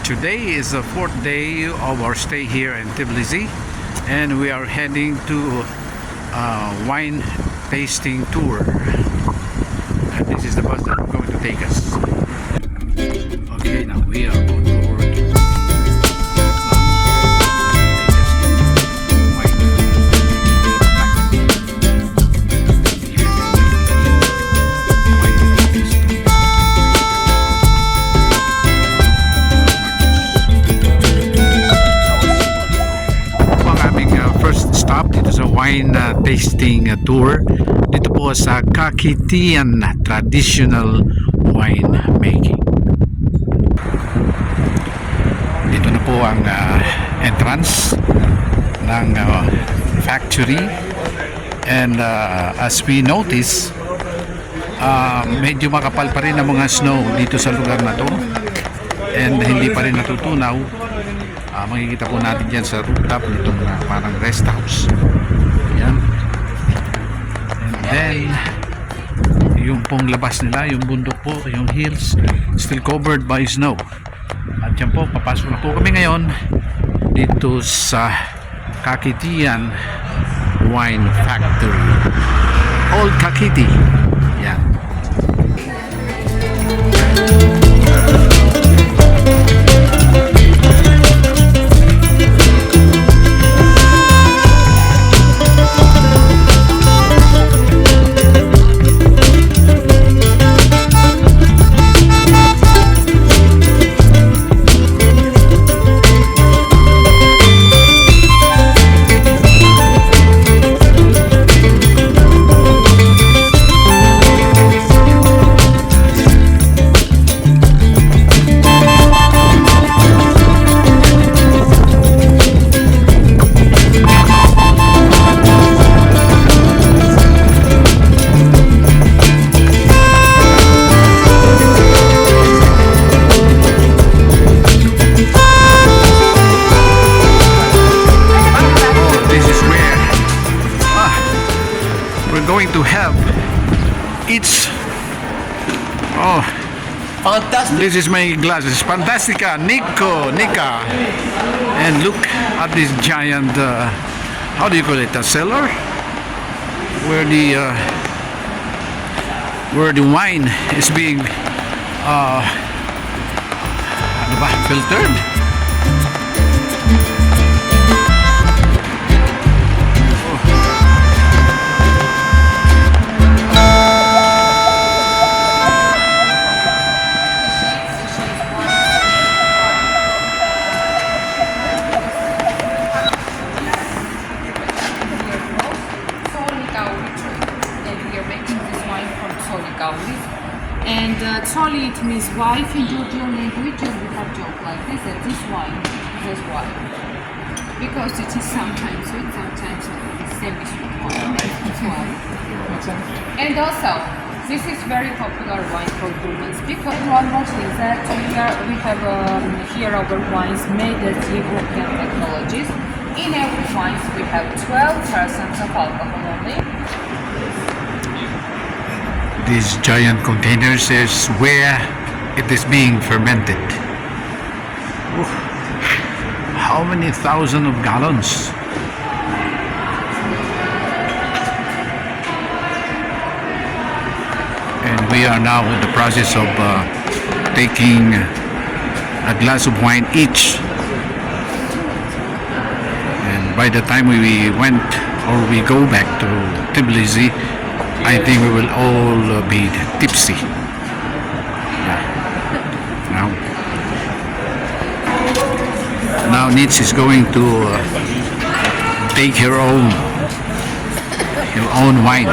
Today is the fourth day of our stay here in Tbilisi, and we are heading to a wine tasting tour. And this is the bus that is going to take us. Okay, now we are on board. Stop dito sa wine tasting tour dito po sa Kakheti traditional wine making. Dito na po ang entrance ng factory, and as we notice, medyo makapal pa rin ang mga snow dito sa lugar na to, and hindi pa rin natutunaw. Makikita po natin dyan sa rooftop nitong parang rest house. Yan. And then yung pong labas nila, yung bundok po, yung hills still covered by snow. At yan po, papasok na po kami ngayon dito sa Kakheti Wine Factory, Old Kakheti. Yan. Going to have each Fantastic. This is my glasses. Fantastica, Nika, and look at this giant how do you call it, a cellar where the wine is being filtered. And Tsoli, it means wife in Georgian language, and we have joke like this, that this wine is wife. Because it is sometimes sweet, sometimes semi-sweet wine. That's why. And also, this is very popular wine for women, because one more thing that we have here our wines made as European technologies. In every wines we have 12% of alcohol only. These giant containers is where it is being fermented. Oof. How many thousand of gallons? And we are now in the process of taking a glass of wine each. And by the time we went or we go back to Tbilisi, I think we will all be tipsy. Yeah. Now Nitz is going to take her own wine.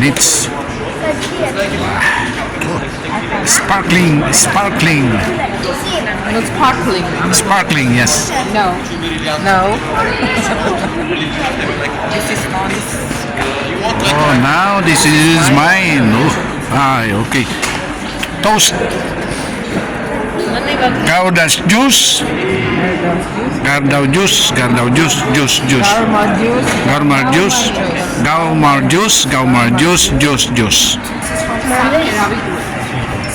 Nitz. Sparkling. Not sparkling. Sparkling, yes. No. This is nice. Oh, now this is mine. Oh, okay. Toast. Gouda's juice. Gardau juice. Gardau juice. Juice. Gaumar juice. Gaumar juice. Gaumar juice. Juice.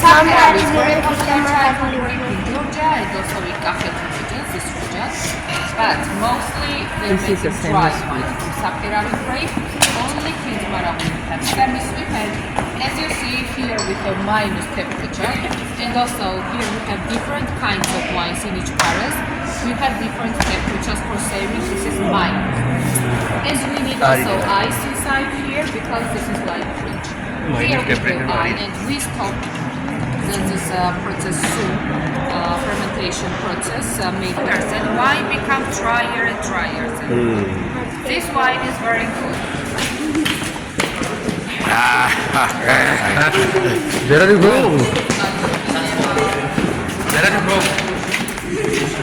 Some Arabic very popular in Georgia and also in Kakheti regions, this region. But mostly they're making dry wine from Arabic grape. Only Kizmara will have semi-sweet, and as you see here we have minus temperature, and also here we have different kinds of wines in each pares. We have different temperatures for serving. This is minus. And we need also ice inside here because this is like fridge. Here we have ice and we stop this process soon, fermentation process makers, and wine becomes drier and drier. This wine is very good. Where are you going? Where are you from?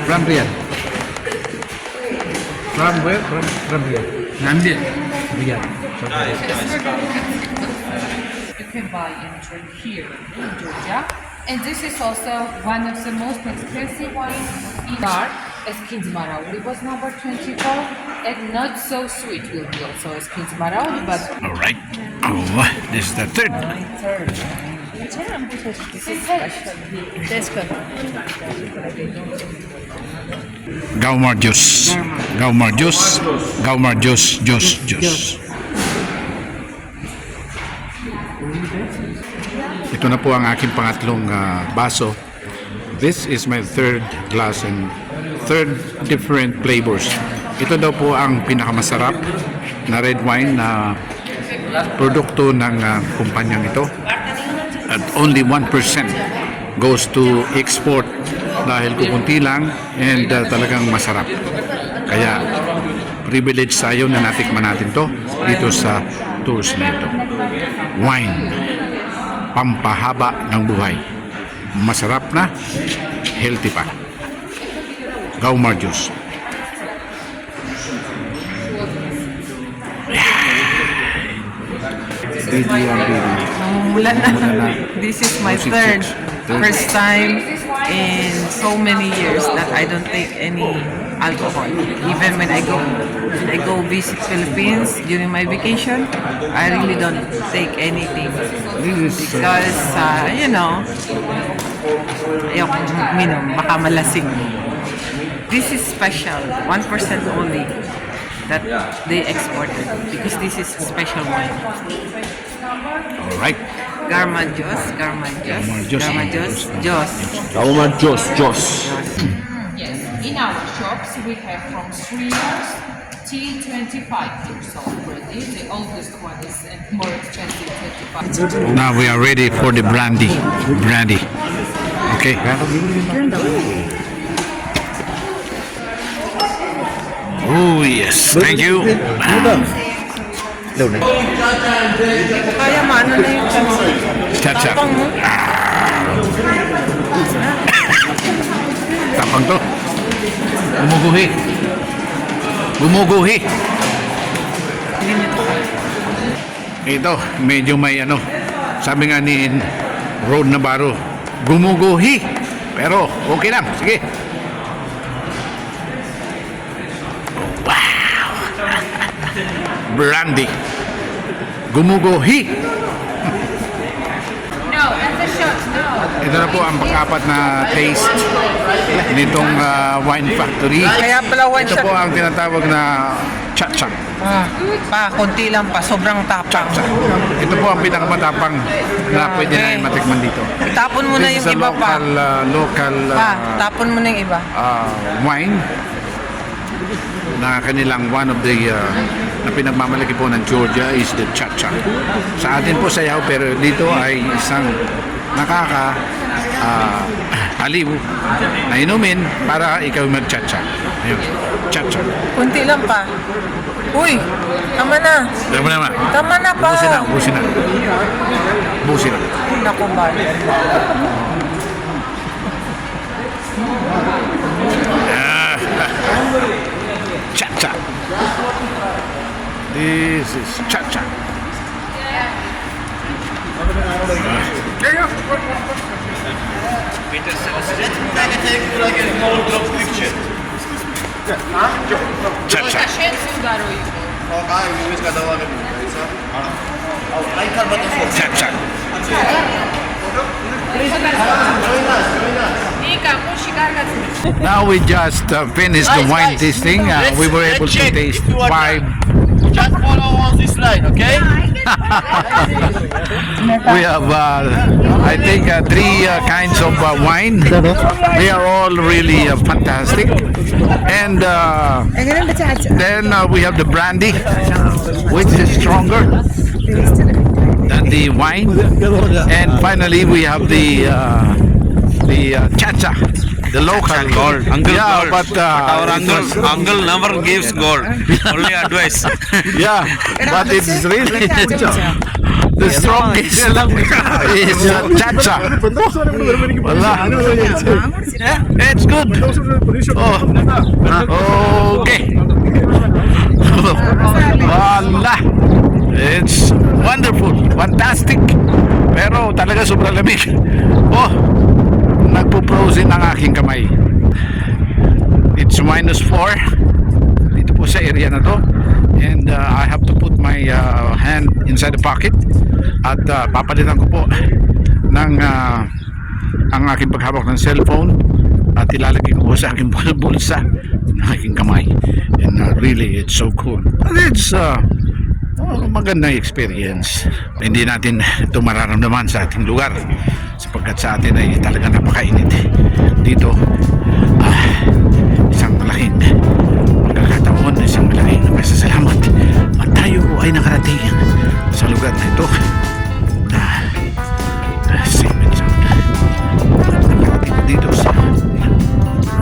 From here. From where? From here. Nambia. Riyadh. You can buy and drink here in Georgia, and this is also one of the most expensive wines in dark. As Marauli was number 24, and not so sweet will be also as Marauli, but All right. Oh, this is the third. Gaumar juice. Gaumar juice. Gaumar juice. Ito na po ang aking pangatlong baso. This is my third glass and third different flavors. Ito daw po ang pinakamasarap na red wine na produkto ng kumpanyang ito. At only 1% goes to export dahil kukunti lang and talagang masarap. Kaya privilege tayo na natikman natin to dito sa tours na ito. Wine, pampahaba ng buhay. Masarap na, healthy pa. Gaumar juice. This is my first time in so many years that I don't take any alcohol. Even when I go visit Philippines during my vacation, I really don't take anything because ayoko minom, baka malasing. This is special, 1% only that they exported because this is special wine. All right. Gaumar juice. yes, in our shops we have from 3 years till 25 years old brandy. The oldest one is more expensive, 25. Now we are ready for the brandy. Okay. Oh yes, thank you. Kaya maano na yung Cha-cha. tapang mo. Tapang to. Gumuguhi. Ito, medyo may sabi nga ni Road Navarro, gumuguhi. Pero okay lang, sige. Wow. Brandy. Gumuguhi. No, that's a shot, no. Ito na po ang pang-apat na taste nitong wine factory. Kaya pala one Ito shot. po ang tinatawag na cha-cha. Konti lang pa, sobrang tapang. Ito po ang pinakamatapang na pwede Okay. na matikman dito. Tapon mo na This yung is a iba pa. local Tapon mo na yung iba. wine na kanilang one of the na pinagmamalaki po ng Georgia is the cha-cha. Sa atin po sayaw, pero dito ay isang aliw na inumin para ikaw mag-cha-cha. Ayun, cha-cha. Kunti lang pa. Uy, tama na. Tama naman. Tama na pa. Ubusin na. Naku ba? Cha-cha. This is cha-cha. Cha-cha. Cha-cha. Now we just finished the wine tasting. We were able to taste 5. Just follow on this line, okay? We have, I think, 3 kinds of wine. They are all really fantastic. And then we have the brandy, which is stronger than the wine. And finally, we have the cha-cha, the local Gold, uncle yeah, gold. but Our it was- uncle never gives gold. Only advice. yeah, but it's really the strongest is cha-cha. Wala. It's good. Oh, okay. Wala. It's wonderful, fantastic. Pero talaga sobrang lamig. Oh, nagpo-frozen ang aking kamay. It's -4 dito po sa area na to. And I have to put my hand inside the pocket at papalitan ko po ng ang aking paghawak ng cellphone at ilalagay ko po sa aking bulsa ng aking kamay. And really, it's so cool. And it's magandang experience. Hindi natin ito mararamdaman sa ating lugar sapagkat sa atin ay talaga napakainit. Dito, isang malaking pagkakataon, isang malaking pasasalamat at tayo ay nakarating sa lugar na ito na Signagi nakarating ko dito sa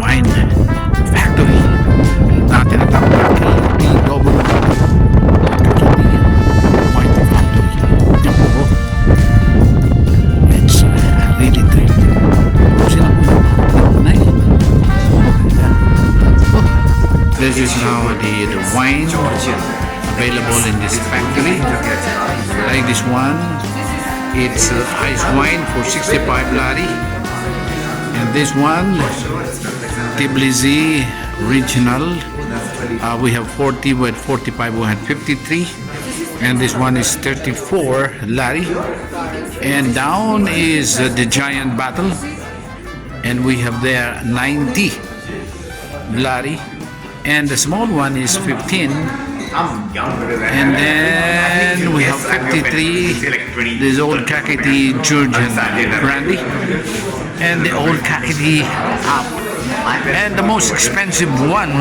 wine factory na tinatawag na Kakheti Georgia wine factory. Yan po, it's really thrilling. Sila po this is now the wine available in this factory. Like this one, it's ice wine for 65 lari. And this one, Tbilisi original. We have 40, we had 45, we had 53. And this one is 34 lari. And down is the giant bottle. And we have there 90 lari. And the small one is 15. And then we have 53, this old Kakheti Georgian brandy. And the old Kakheti and the most expensive one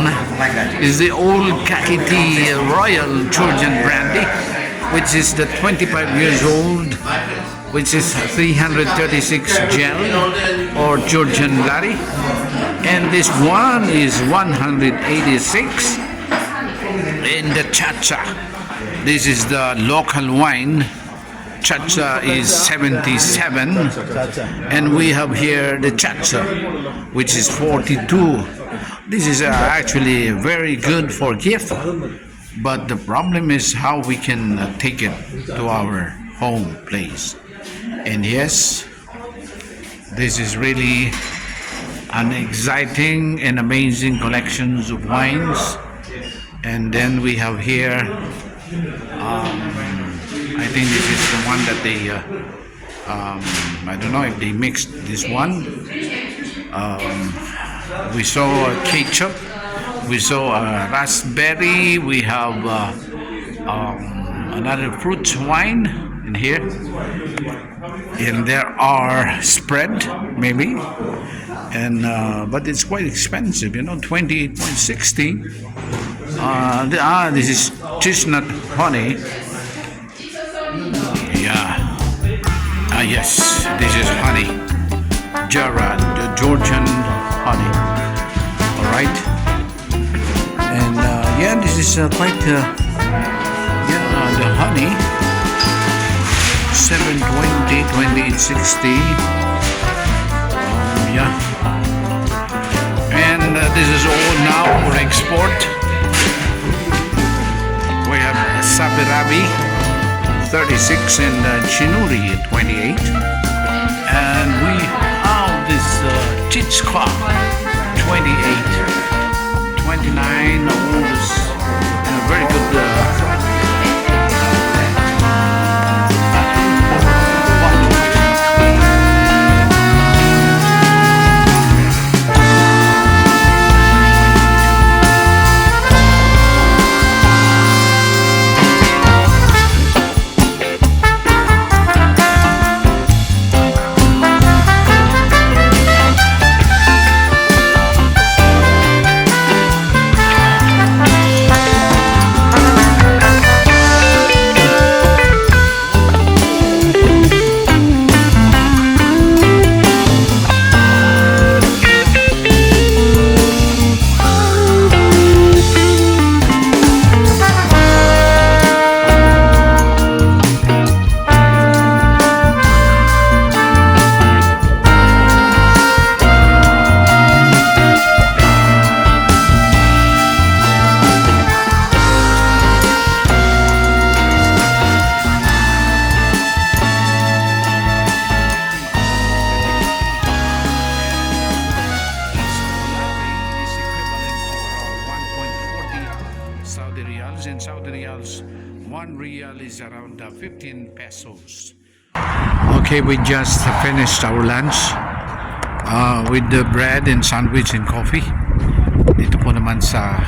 is the old Kakheti Royal Georgian brandy, which is the 25 years old, which is 336 gel or Georgian lari. And this one is 186. In the cha-cha, this is the local wine. Cha-cha is 77. And we have here the cha-cha, which is 42. This is actually very good for gift. But the problem is how we can take it to our home place. And yes, this is really an exciting and amazing collections of wines. And then we have here, I think this is the one that they, I don't know if they mixed this one. We saw ketchup, we saw raspberry, we have another fruit wine in here. And there are spread, maybe. And but it's quite expensive, 28.60. This is chestnut honey. Yeah. Yes, this is honey. Jara, the Georgian honey. All right. And yeah, this is quite. The honey. 720, 2860. Yeah. And this is all now for export. We have Sabirabi 36 and Chinuri 28. And we have this age clock. 28, 29, almost in a very good in Saudi Riyals. 1 riyal is around 15 pesos. Okay, we just finished our lunch with the bread and sandwich and coffee. Dito po naman sa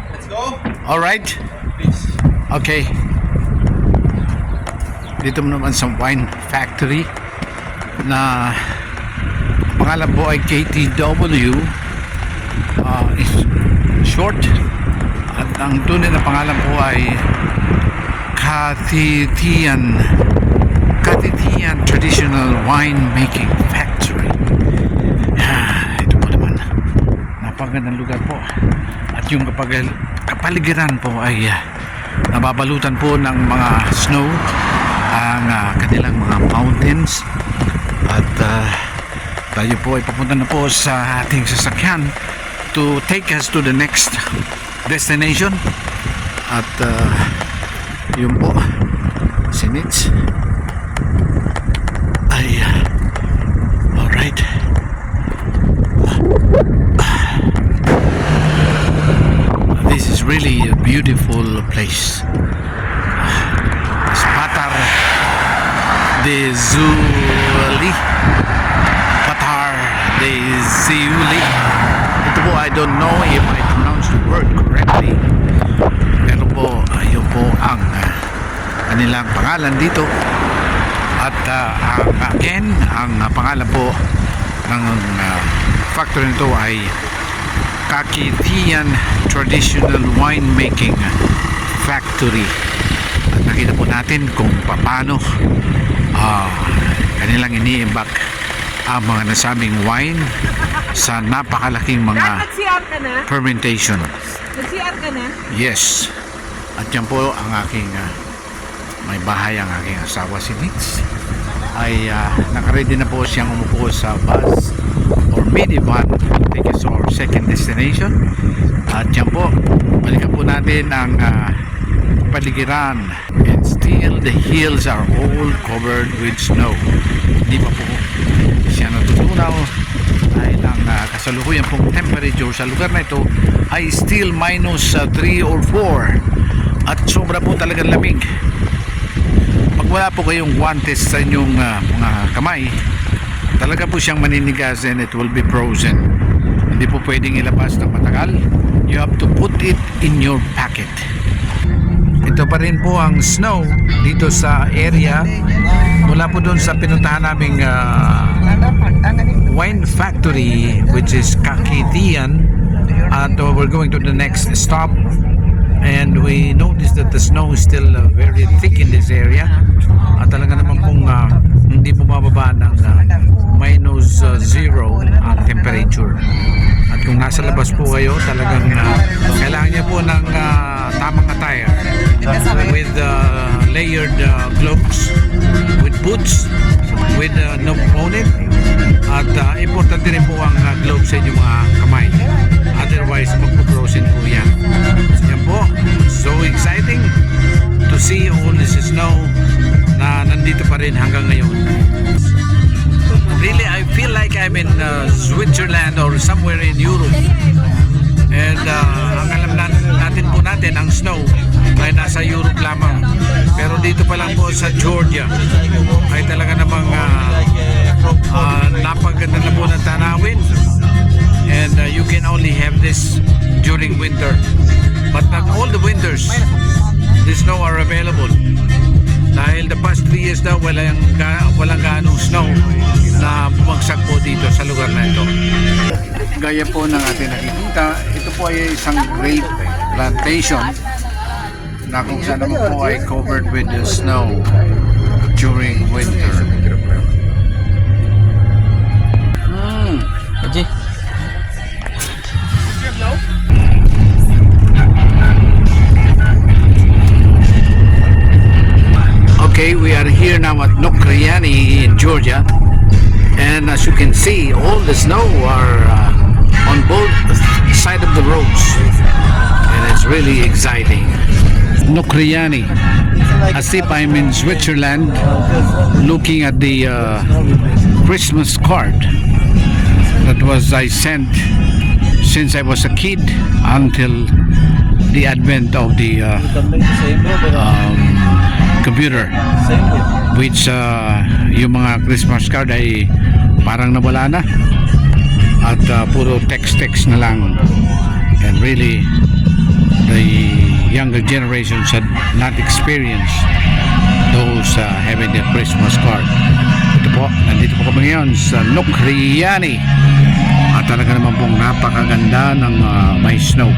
Let's go. all right. Okay. Dito naman sa wine factory na pangalan po ay KTW. Is short at ang tunay na pangalan po ay Kakheti Traditional Wine Making Factory. Ito po naman, napakagandang lugar po at yung kapaligiran po ay nababalutan po ng mga snow ang kanilang mga mountains at tayo po ay papunta na po sa ating sasakyan to take us to the next destination at yun po si Nitz ay alright. This is really a beautiful place. Patar de Zuli Patar de Zuli. Ito po, I don't know if I pronounce the word correctly, pero po ayun po ang kanilang pangalan dito at ang pangalan po ng factory nito ay Kakheti Traditional Winemaking Factory at nakita po natin kung paano kanilang iniimbak ang mga nasabing wine sa napakalaking mga fermentation. Nag-CR ka na? Yes. At yan po ang aking may bahay, ang aking asawa si Nitz ay nakaready na po siyang umupo sa bus or minivan to take us to our second destination. At yan po, balikan po natin ang paligiran and still the hills are all covered with snow. Hindi pa po siya natutunaw dahil ang kasalukuyan pong temperature sa lugar na ito ay still minus 3 or 4 at sobra po talagang lamig. Pag wala po kayong guantes sa inyong mga kamay, talaga po siyang maninigas and it will be frozen. Hindi po pwedeng ilabas ng matagal. You have to put it in your packet. Ito pa rin po ang snow dito sa area mula po doon sa pinuntahan naming wine factory which is Kakheti, and we're going to the next stop and we noticed that the snow is still very thick in this area at talaga naman pong hindi po mababa ng minus 0 ang temperature. At kung nasa labas po kayo, talagang kailangan niyo po ng tamang attire with layered gloves, with boots, with no bonnet, at importante rin po ang gloves sa inyong mga kamay, otherwise magpo-frozen po yan. So yan po, so exciting to see all this snow na nandito pa rin hanggang ngayon. really I feel like I'm in Switzerland or somewhere in Europe. And ang alam natin po natin, ang snow ay nasa Europe lamang. Pero dito pa lang po sa Georgia ay talaga namang napaganda na po ng tanawin. And you can only have this during winter. But not all the winters, the snow are available. Dahil the past 3 years daw walang ganong snow na bumagsak po dito sa lugar na ito. Gaya po ng ating nakikita, ito po ay isang grape plantation na kung saan naman po ay covered with the snow during winter. Okay, we are here now at Nokriani in Georgia, and as you can see, all the snow are on both sides of the roads, and it's really exciting. Nokriani, as if I'm in Switzerland, looking at the Christmas card that I sent since I was a kid until the advent of the computer, which yung mga Christmas card ay parang nawala na at puro text na lang, and really the younger generations had not experienced those having the Christmas card. Ito po, nandito po kami ngayon sa Nokriani at talaga naman pong napakaganda ng may snow.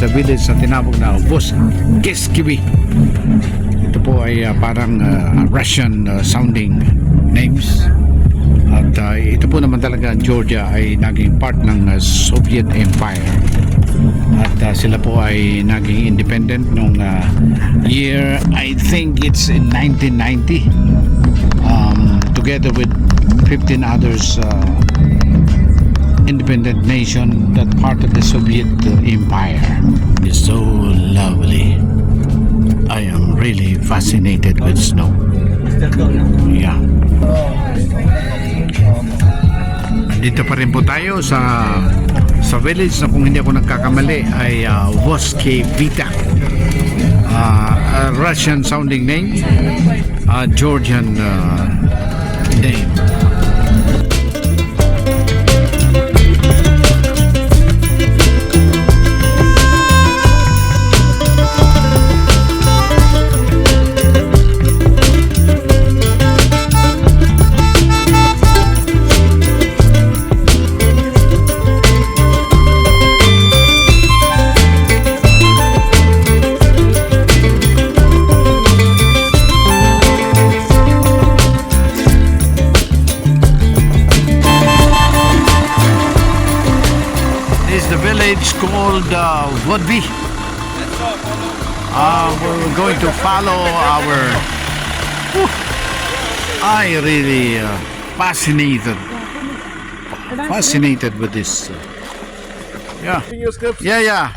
Sa village na tinawag na Keskivi. Ito po ay parang Russian sounding names, at ito po naman talaga Georgia ay naging part ng Soviet Empire, at sila po ay naging independent nung year, I think it's in 1990, together with 15 others independent nation that part of the Soviet Empire. It's so lovely. I am really fascinated with snow. Yeah. Dito pa rin po tayo sa sa village na kung hindi ako nagkakamali ay Voske Vita. A Russian sounding name, a Georgian name. Village called Vodvi. We're going to follow our. I really fascinated with this. Yeah. Yeah.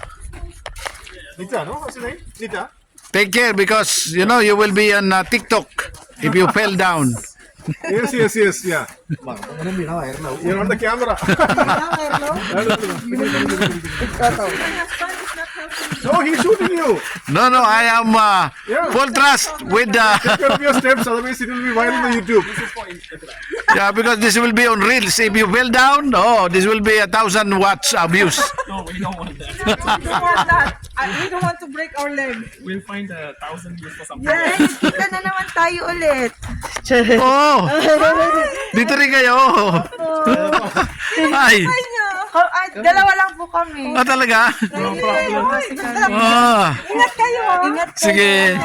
Nita, no? What's your name? Nita? Take care because you know you will be on TikTok if you fell down. Yes, yeah. You're on the camera. No, he's shooting you. No, I am full trust with Take care of your steps, otherwise it will be viral on the YouTube. yeah, because this will be on reels. If you fell down, this will be 1,000 watts of views. We don't want that. We don't want to break our leg. We'll find 1,000 views for something. Yes, kita na naman tayo ulit. Dito rin kayo. Ay. Dalawa lang po kami. Talaga? No problem. Ingat kayo. Ingat kayo. Sige.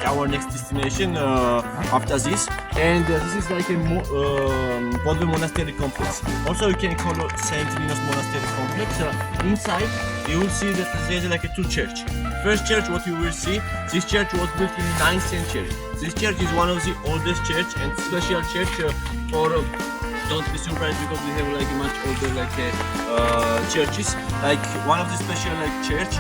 Our next destination after this, and this is like a Bodve monastery complex. Also, you can call it Saint Nino's monastery complex. Inside, you will see that there's like a two church. First church, what you will see, this church was built in 9th century. This church is one of the oldest church and special church for. Don't be surprised because we have like much older like churches, like one of the special like church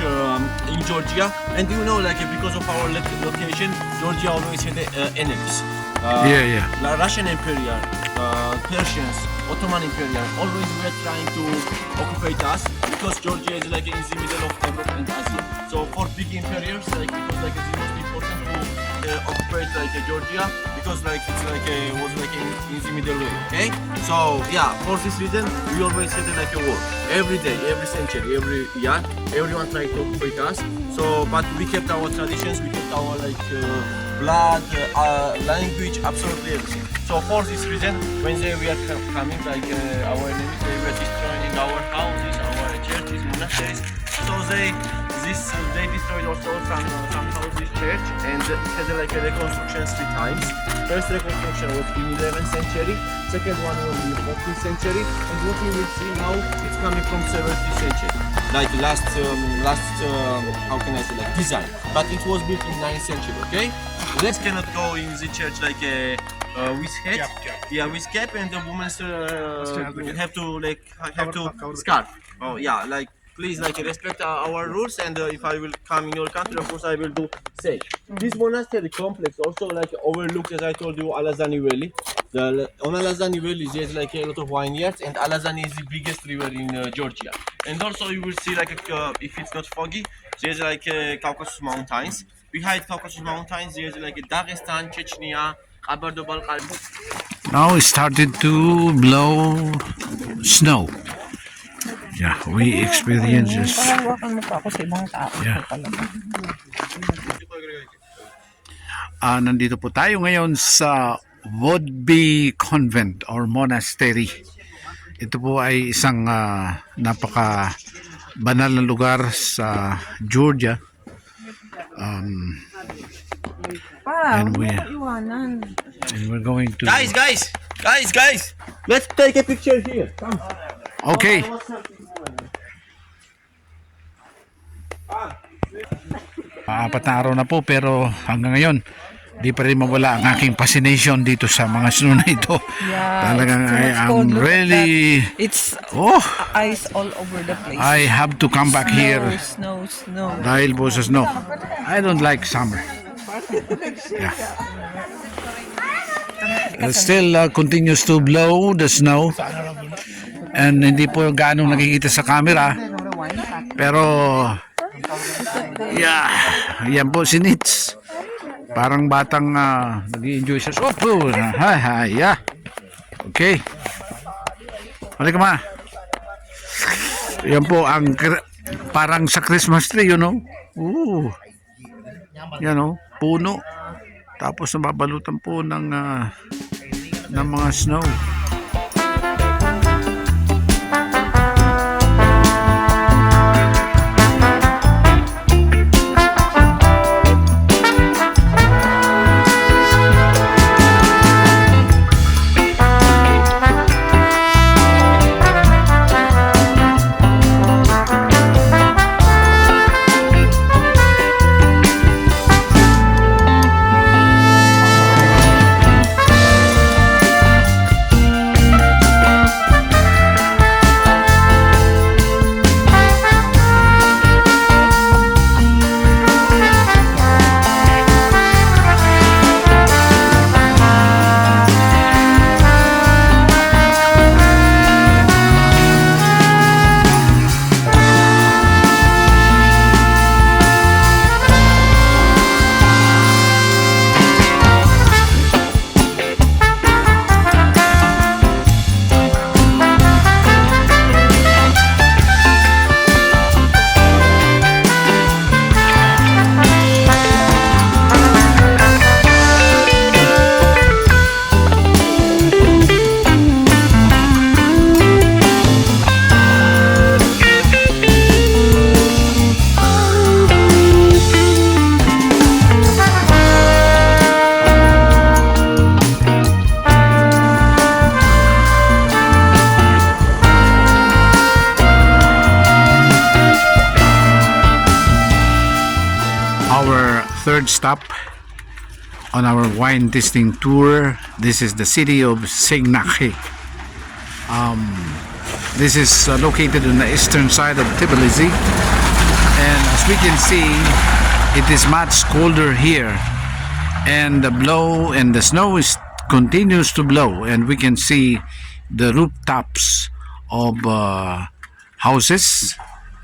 in Georgia. And you know, like because of our location, Georgia always had enemies. Russian Empire, Persians, Ottoman Empire, always were trying to occupy us because Georgia is like in the middle of Europe and Asia. So for big empires, like because like it's the most important to occupy like Georgia because like it's like was like in the middle way. Okay, so yeah, for this reason we always had like a war every day, every century, every year. Everyone trying to occupy us. So, but we kept our traditions, we kept our like blood, language, absolutely everything. So for this reason, when we are coming, like our enemies, they were destroying our houses, our churches, monasteries. So they destroyed also some houses, church, and it had like a reconstruction 3 times. First reconstruction was in 11th century, second one was in 14th century, and what we will see now, it's coming from 17th century. Like last how can I say, like design, but it was built in 9th century. Okay, this cannot go in the church like with hat, with cap, and the women have to scarf. Oh yeah, like please like respect our rules, and if I will come in your country, of course I will do same. This monastery complex also like overlooks, as I told you, Alazani Valley. On Alazani Valley there's like a lot of vineyards, and Alazani is the biggest river in Georgia. And also you will see like if it's not foggy, there's like Caucasus Mountains. Behind Caucasus Mountains there's like Dagestan, Chechnya, Kabardobal. Now it started to blow snow. Yeah, we experienced this. Yeah. Nandito po tayo ngayon sa Vodvi Convent or Monastery. Ito po ay isang napaka banal na lugar sa Georgia. And we're going to... Guys! Let's take a picture here. Come. Okay. Apat na araw na po pero hanggang ngayon di pa rin mawala ang aking fascination dito sa mga snow na ito. Yeah, Talagang it's too I much am cold. Look at really, that. It's oh, ice all over the place. I have to come back here Snow. dahil po sa snow. I don't like summer. Yeah. It still continues to blow the snow, and hindi po gaano nakikita sa camera, pero yeah, yan po si Nits. Parang batang nag-i-enjoy sa sopo. Yeah. Okay. Halika ma. Yan po ang parang sa Christmas tree, you know. Ooh. Yan o, puno. Tapos nababalutan po ng mga snow. Third stop on our wine tasting tour. This is the city of Signagi. This is located on the eastern side of Tbilisi, and as we can see, it is much colder here, and the snow continues to blow, and we can see the rooftops of houses,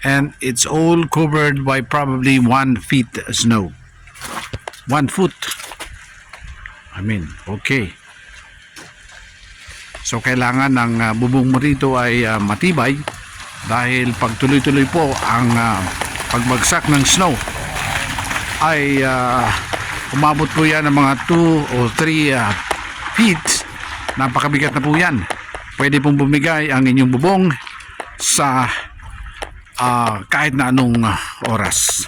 and it's all covered by probably 1 feet snow. 1 foot. I mean, okay. So kailangan ng bubong mo rito ay matibay, dahil pag tuloy-tuloy po ang pagbagsak ng snow ay umabot po yan ng mga 2 o 3 feet. Napakabigat na po yan. Pwede pong bumigay ang inyong bubong sa kahit na anong oras.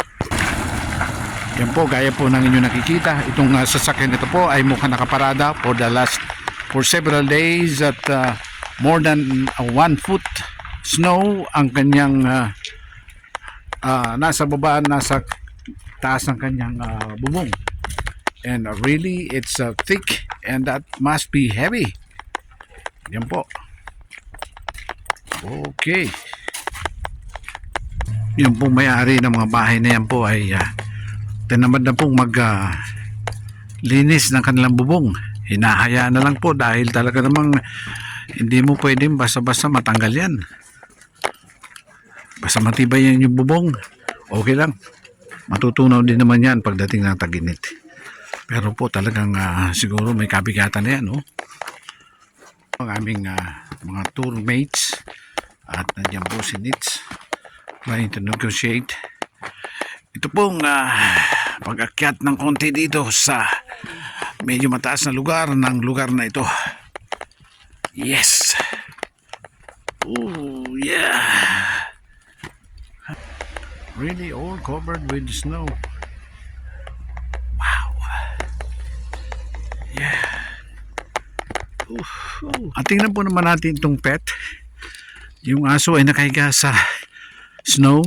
Yan po, gaya po ng inyong nakikita, itong sasakyan ito po ay mukhang nakaparada for several days at more than 1 foot snow ang kanyang nasa baba, nasa taas ng kanyang bubong, and really it's thick, and that must be heavy. Yan po. Okay, yung pong may-ari ng mga bahay na yan po ay tinamad na pong linis ng kanilang bubong. Hinahayaan na lang po, dahil talaga namang hindi mo pwedeng basta-basta matanggal yan. Basta matibay yan yung bubong, okay lang, matutunaw din naman yan pagdating ng tag-init. Pero po talagang siguro may kabigatan na yan, no? Ang aming mga tour mates, at nandiyan po si Nits trying to negotiate. Ito pong pag-akyat ng konti dito sa medyo mataas na lugar na ito. Yes. Oh yeah. Really all covered with snow. Wow. Yeah. At tingnan po naman natin itong pet. Yung aso ay nakahiga sa snow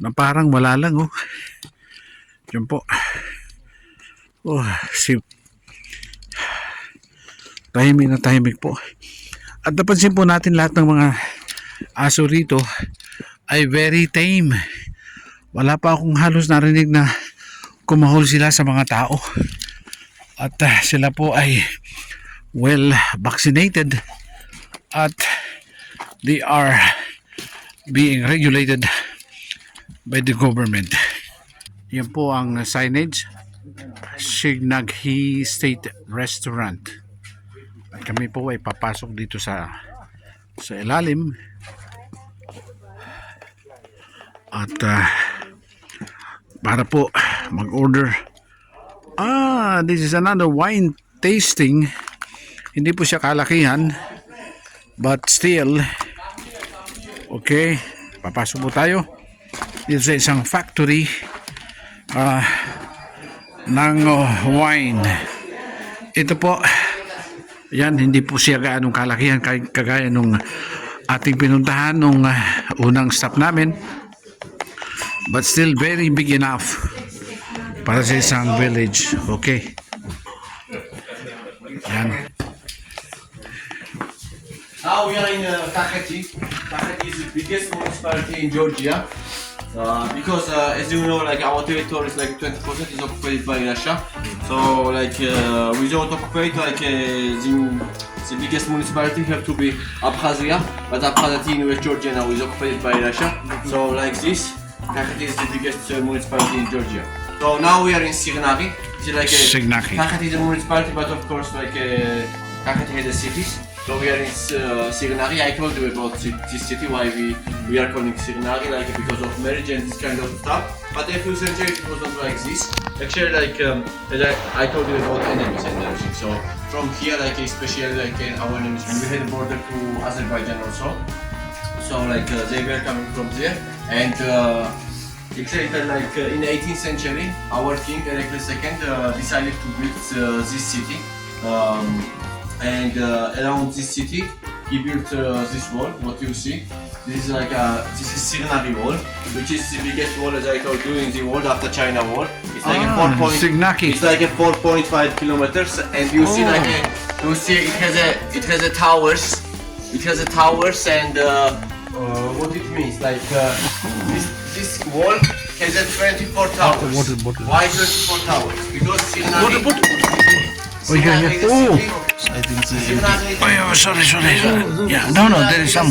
na parang wala lang, oh. Yun po. Oh, tahimik na tahimik po. At napansin po natin lahat ng mga aso rito ay very tame. Wala pa akong halos narinig na kumahol sila sa mga tao. At sila po ay well vaccinated at they are being regulated by the government. Yan po ang signage, Signagi State Restaurant. At kami po ay papasok dito sa ilalim. At para po mag-order. This is another wine tasting. Hindi po siya kalakihan, but still okay, papasok po tayo dito sa isang factory ng wine. Ito po, yan, hindi po siya gaanong kalakihan kagaya nung ating pinuntahan nung unang stop namin, but still very big enough para sa isang village. Okay, yan. Now we are in Kakheti. Kakheti is the biggest municipality in Georgia. Because as you know, like our territory is like 20% is occupied by Russia. So like without occupation, like the biggest municipality have to be Abkhazia, but Abkhazia in West Georgia now is occupied by Russia. So like this, Kakheti is the biggest municipality in Georgia. So now we are in Signagi. It's like Signagi. Kakheti is a municipality, but of course like Kakheti has a cities. So we are in Signagi. I told you about this city, why we are calling Signagi, like because of marriage and this kind of stuff. But a few centuries it wasn't like this. Actually, like I told you about enemies and everything. So from here, like especially like our enemies, we had a border to Azerbaijan also. So like they were coming from there, and actually like in the 18th century, our king Heracles II decided to build this city. And around this city, he built this wall. What you see, this is Signagi wall, which is the biggest wall, as I told you, in the world after China wall. It's like Signagi. It's like a 4.5 kilometers, and you see like it has a towers. It has a towers, and what it means like this wall has a 24 towers. Why 24 towers? Because Signagi. Signagi is a city. I think sorry. Yeah, no, there is some.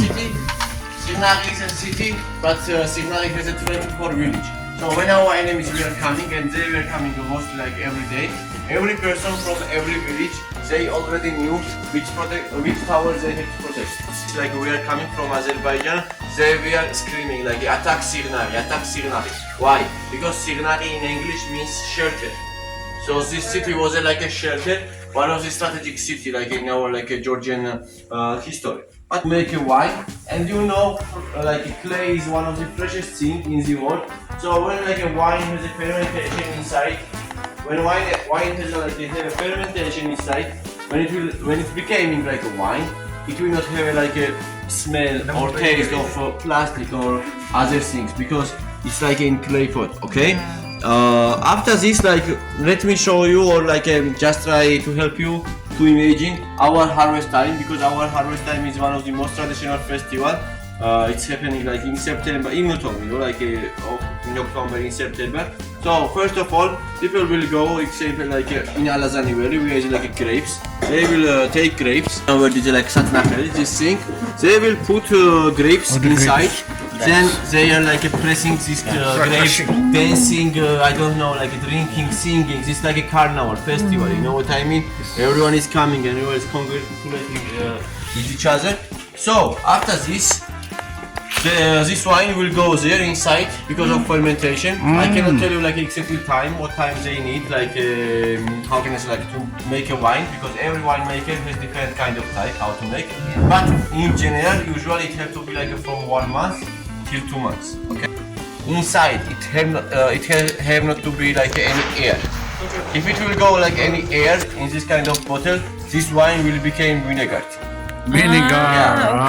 Signagi is a city, but Signagi has a 24 village. So when our enemies were coming, and they were coming mostly like every day, every person from every village, they already knew which towers they had to protect. It's like we are coming from Azerbaijan, they were screaming like attack Signagi, attack Signagi. Why? Because Signagi in English means shelter. So this city was like a shelter, one of the strategic city like in our like a Georgian history. But make a wine, and you know like clay is one of the freshest things in the world. So when like a wine has a fermentation inside, when wine has like a fermentation inside, when it becoming like a wine, it will not have like a smell or taste of plastic or other things because it's like in clay pot. Okay. After this, like let me show you or like just try to help you to imagine our harvest time, because our harvest time is one of the most traditional festival. It's happening like in September, in autumn, you know, like in October, in September. So first of all, people will go, example like in Alazani Valley, we have like grapes. They will take grapes. Where did like Satnakari, this thing? They will put grapes inside. Then they are like pressing this grapes, dancing, I don't know, like drinking, singing. This is like a carnival festival, you know what I mean? Everyone is coming, everyone is congratulating with each other. So after this, this wine will go there inside because of fermentation. I cannot tell you like exactly what time they need, like how can I say, like to make a wine, because every winemaker has different kind of type how to make. But in general, usually it has to be like from 1 month till 2 months. Okay. Inside it have not to be like any air. If it will go like any air in this kind of bottle, this wine will become vinegar. Vinegar.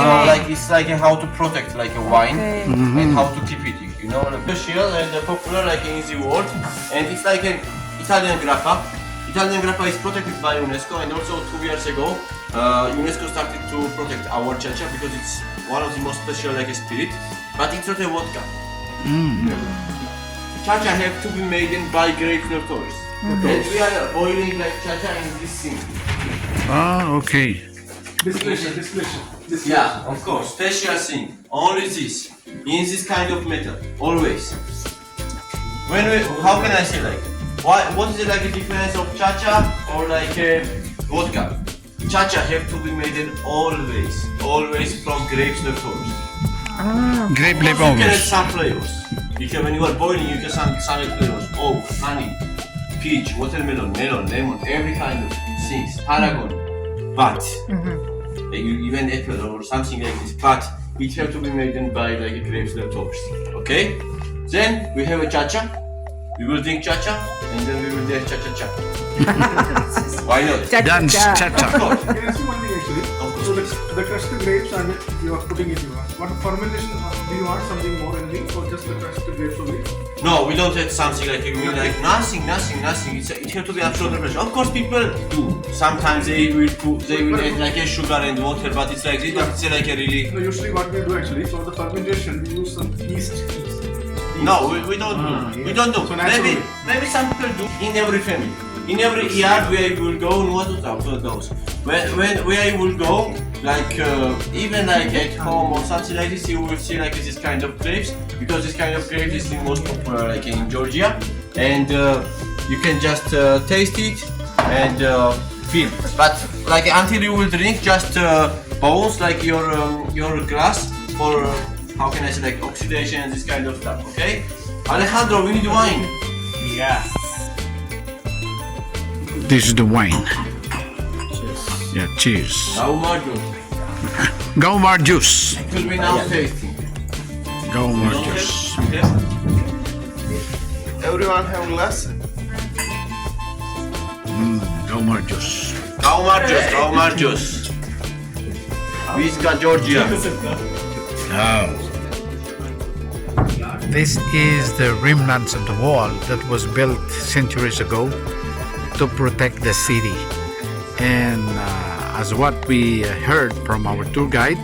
So like it's like how to protect like a wine and how to keep it. You know, like special and popular like in the world, and it's like an Italian grappa. Italian grappa is protected by UNESCO, and also 2 years ago, UNESCO started to protect our chacha because it's one of the most special like spirit, but it's not a vodka. Chacha have to be made by grape flavours. And we are boiling like chacha in this sink. Ah, okay. Distillation. Yeah, of course, special sink. Only this, in this kind of metal, always. How can I say like, what is like the difference of chacha or like vodka? Chacha have to be made always from grapes flavors. Grape You can add leftovers. some flavors. When you are boiling, you can add some flavors. Oak, honey, peach, watermelon, melon, lemon, every kind of things. Paragon. But even apple or something like this. But it have to be made by like grapes leftovers. Okay? Then we have a chacha. We will drink chacha and then we will drink cha-cha-cha. Why not? Dance cha-cha. Of course. Can I ask you one thing actually? So the crushed grapes and you are putting it in. What fermentation do you add something more in it or just the crushed grapes only? No, we don't have something like we like nothing. It has to be absolutely fresh. Of course, people do. Sometimes they will add like a sugar and water, but it's like this. But it's like a really. So usually what we do actually, for the fermentation we use some yeast. No, we don't do. We don't do. So naturally. Maybe some people do in every family. In every yard where you will go, and what those. When where you will go, like even like at home or something like this, you will see like this kind of grapes because this kind of grapes is the most popular like in Georgia, and you can just taste it and feel. But like until you will drink, just bones like your glass for how can I say like oxidation and this kind of stuff. Okay, Alejandro, we need wine. Yeah. This is the wine. Yeah, cheers. Gaumar juice. It will be now tasting. Gaumar juice. Everyone have glass? Gaumar juice. Gaumar juice. Visca Georgia. Oh. This is the remnants of the wall that was built centuries ago to protect the city. And as what we heard from our tour guide,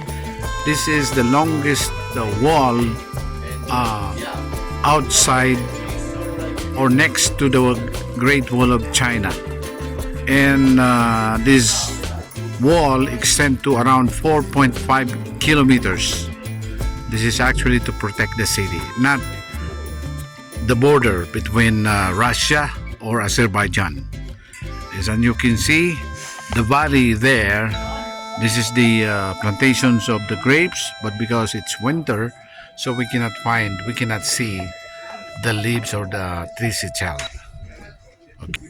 this is the longest wall outside or next to the Great Wall of China. And this wall extends to around 4.5 kilometers. This is actually to protect the city, not the border between Russia or Azerbaijan. As you can see, the valley there, this is the plantations of the grapes, but because it's winter, so we cannot see the leaves or the trees itself.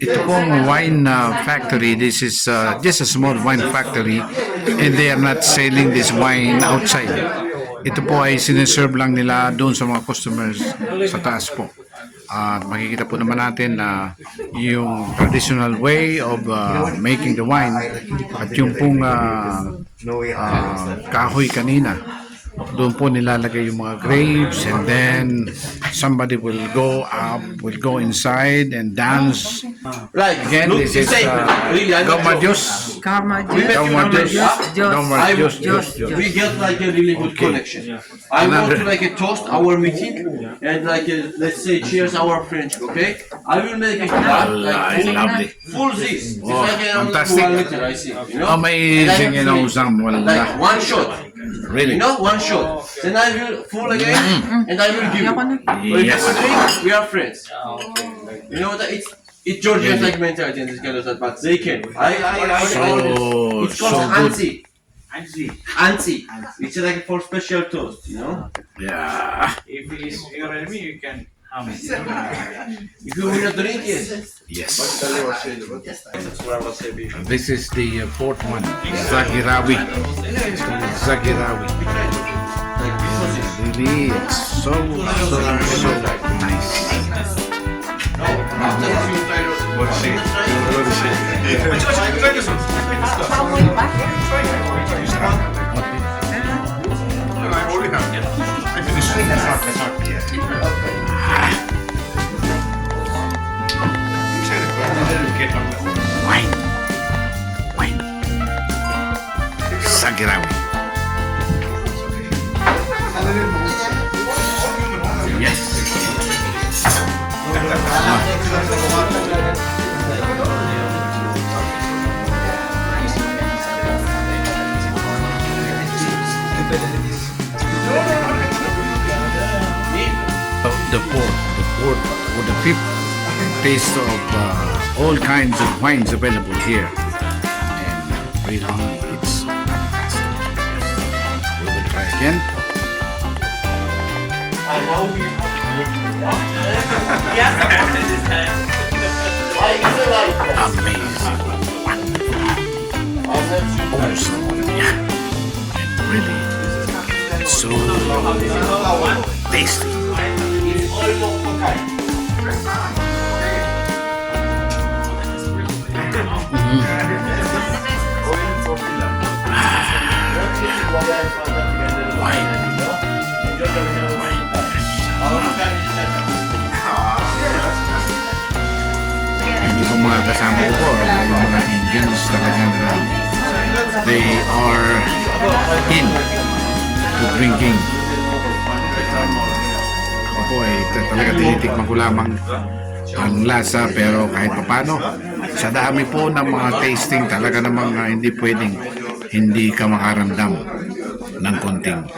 Ito pong wine factory, this is just a small wine factory, and they are not selling this wine outside. Ito po ay sineserve lang nila doon sa mga customers sa taas po. At makikita po naman natin na yung traditional way of making the wine at yung pong kahoy kanina. Doon po nilalagay yung mga grapes, and then somebody will go up, will go inside and dance. Like Again, this is Gaumar juice. Gaumar juice. We get like a really good connection. I want to like a toast our meeting and like let's say cheers our friendship. Okay, I will make a glass like full this. It's like fantastic. 1 liter, I see. You know, Amazing, you know, like one shot. Really? You know, one shot. Then I will full again, and I will give you. Yes. If you drink, we are friends. You know that it's Georgian like mentality and this kind of stuff, but they can. It's called anti. It's like for special toast, you know. Yeah. If he's your enemy, you can harm him. If you will not drink, yes. Yes. This is the fourth one, Zagirawi. Zagirawi. Really, it's so nice. I already have. I finished. Wine. Wine. Sagirawi. Yes. The port for the fifth taste of all kinds of wines available here, and really it's fantastic. We will try again. Amazing, awesome, yeah, and really so tasty. Hindi ko mga kasama ko yung mga Indians talagang they are in to drinking. Ako po ay talaga tinitikman ko lamang ang lasa, pero kahit papano sa dami po ng mga tasting talaga namang hindi pwedeng hindi ka makaramdam ng konting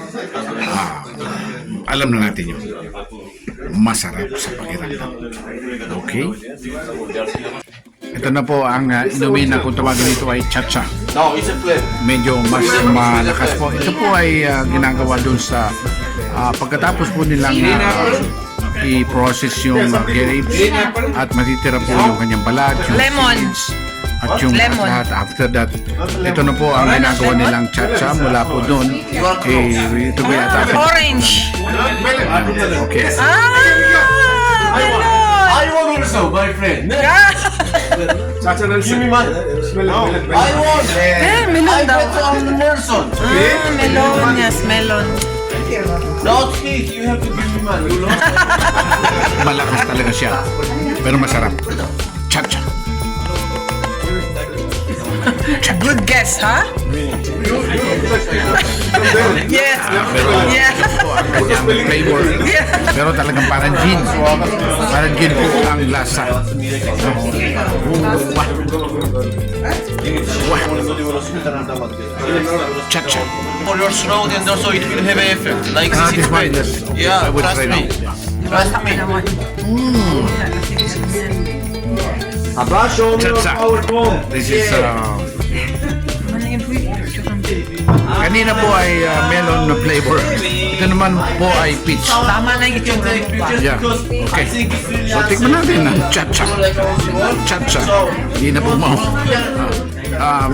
alam na natin yun, masarap sa pakiramdam. Okay, ito na po ang inumin na kung tawagin ito ay cha-cha. Medyo mas malakas po. Ito po ay ginagawa dun sa pagkatapos po nilang i-process yung grapes at matitira po yung kanyang balat, yung Lemon. seeds, at yung Lemon. lahat. After that, ito na po ang ginagawa nilang cha-cha. Mula po doon, ito po yata Orange. okay. Melon. I want also, my friend. Chacha Nelson. Give me one. Smell it. I want. Melon daw. Nelson. Melon, yes, melon. Not cake. You have to give me one. You lost. Malakas talaga siya, pero masarap. Cha-cha. Good guess, huh? Yes. Yeah. Ang kanyang flavor. Pero talagang parang gin. Parang gin po ang lasa. Cha-cha. For your throat and also it will have an effect. Like This one, yes. Yeah, I would trust try me. now. Trust me. Cha-cha. This is kanina po ay melon na flavor. Ito naman po ay peach. Tama na yung itsura. Yeah. Okay. So tikman natin ang cha-cha. Cha-cha. Hindi na po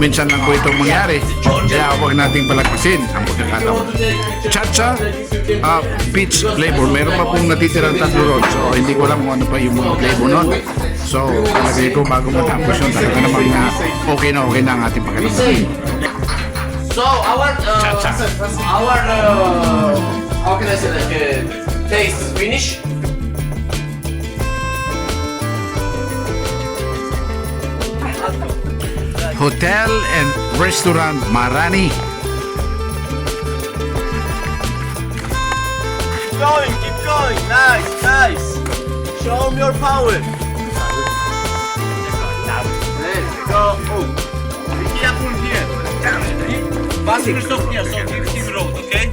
minsan lang po itong mangyari. Kaya huwag nating palagpasin ang pagkakataon. Cha-cha, peach flavor. Meron pa pong natitirang tatlo ron. So hindi ko alam kung ano pa yung mga flavor nun. So talagay ko bago matapos yun. Talaga namang okay na ang ating pagkakataon. So our how can I say like taste finish? Hotel and Restaurant Marani. Keep going. Nice. Show me your power. Let's go. Oh, be careful here. Fast stop here, so keep road, okay?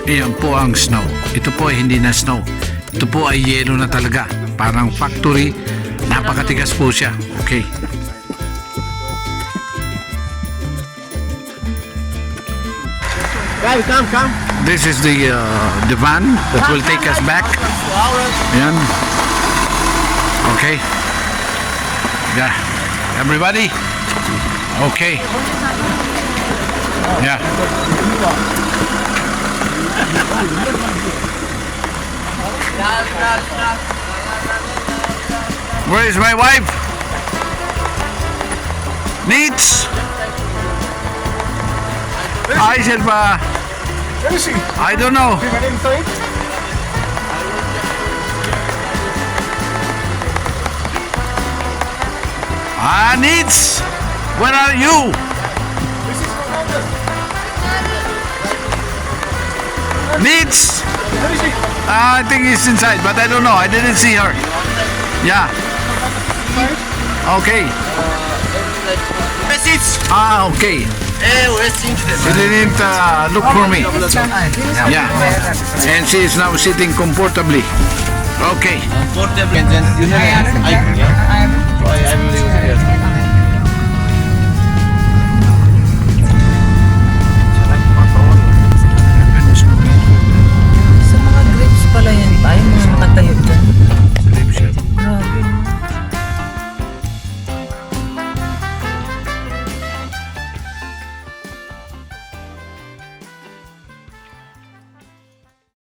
Iyan po ang snow. Ito po ay hindi na snow. Ito po ay yelo na talaga. Parang factory. Napakatigas po siya. Okay. Guys, come. This is the van that will take us back. Ayan. Okay. Yeah. Everybody? Okay. Yeah. Where is my wife? Needs? I said, Where is she? I don't know. She went inside? Nits, where are you? Nits. I think he's inside, but I don't know. I didn't see her. Yeah. Okay. Message. Okay. Hey, where's Ingrid? She didn't look for me. Yeah. And she is now sitting comfortably. Okay. Portable. And then you have an icon, yeah? I will leave here.